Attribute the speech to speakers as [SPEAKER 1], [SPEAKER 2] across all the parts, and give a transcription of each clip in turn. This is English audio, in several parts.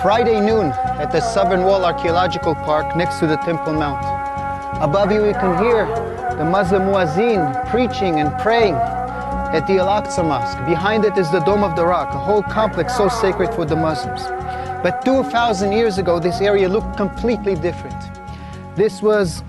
[SPEAKER 1] Friday noon at the Southern Wall Archaeological Park next to the Temple Mount. Above you can hear the Muslim muezzin preaching and praying at the Al-Aqsa Mosque. Behind it is the Dome of the Rock, a whole complex so sacred for the Muslims. But 2,000 years ago, this area looked completely different. This was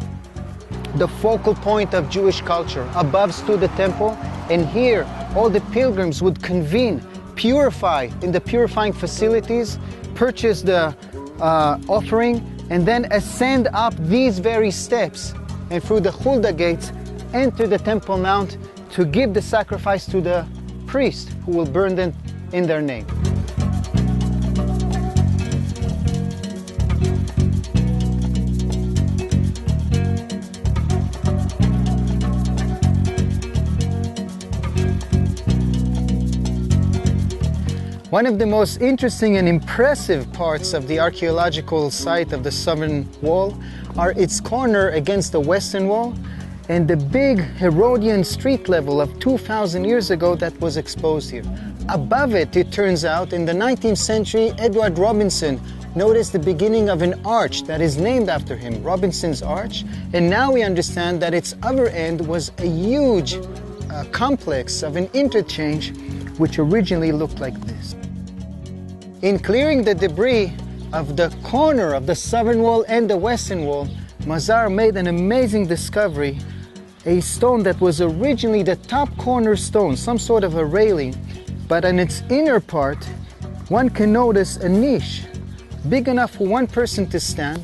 [SPEAKER 1] the focal point of Jewish culture. Above stood the temple, and here all the pilgrims would convene, purify in the purifying facilities, purchase the offering, and then ascend up these very steps and through the Hulda gates enter the Temple Mount to give the sacrifice to the priest who will burn them in their name. One of the most interesting and impressive parts of the archaeological site of the Southern Wall are its corner against the Western Wall and the big Herodian street level of 2,000 years ago that was exposed here. Above it, it turns out, in the 19th century, Edward Robinson noticed the beginning of an arch that is named after him, Robinson's Arch, and now we understand that its other end was a huge complex of an interchange which originally looked like this. In clearing the debris of the corner of the Southern Wall and the Western Wall, Mazar made an amazing discovery, a stone that was originally the top cornerstone, some sort of a railing, but in its inner part, one can notice a niche, big enough for one person to stand,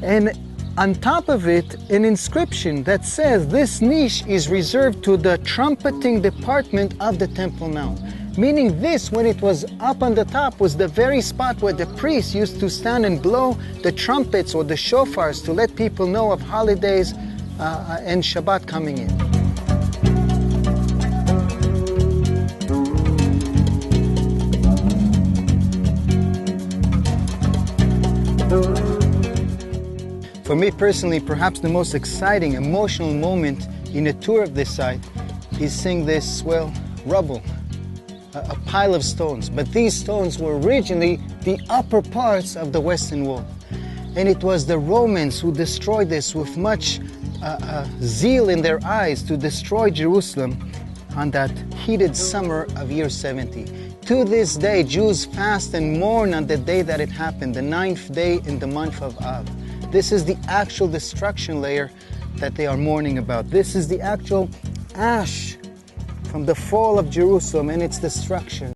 [SPEAKER 1] and on top of it, an inscription that says this niche is reserved to the trumpeting department of the Temple Mount. Meaning this, when it was up on the top, was the very spot where the priests used to stand and blow the trumpets or the shofars to let people know of holidays and Shabbat coming in. For me personally, perhaps the most exciting, emotional moment in a tour of this site is seeing this, well, rubble. A pile of stones, but these stones were originally the upper parts of the Western Wall. And it was the Romans who destroyed this with much zeal in their eyes to destroy Jerusalem on that heated summer of year 70. To this day, Jews fast and mourn on the day that it happened, the 9th day in the month of Av. This is the actual destruction layer that they are mourning about. This is the actual ash from the fall of Jerusalem and its destruction.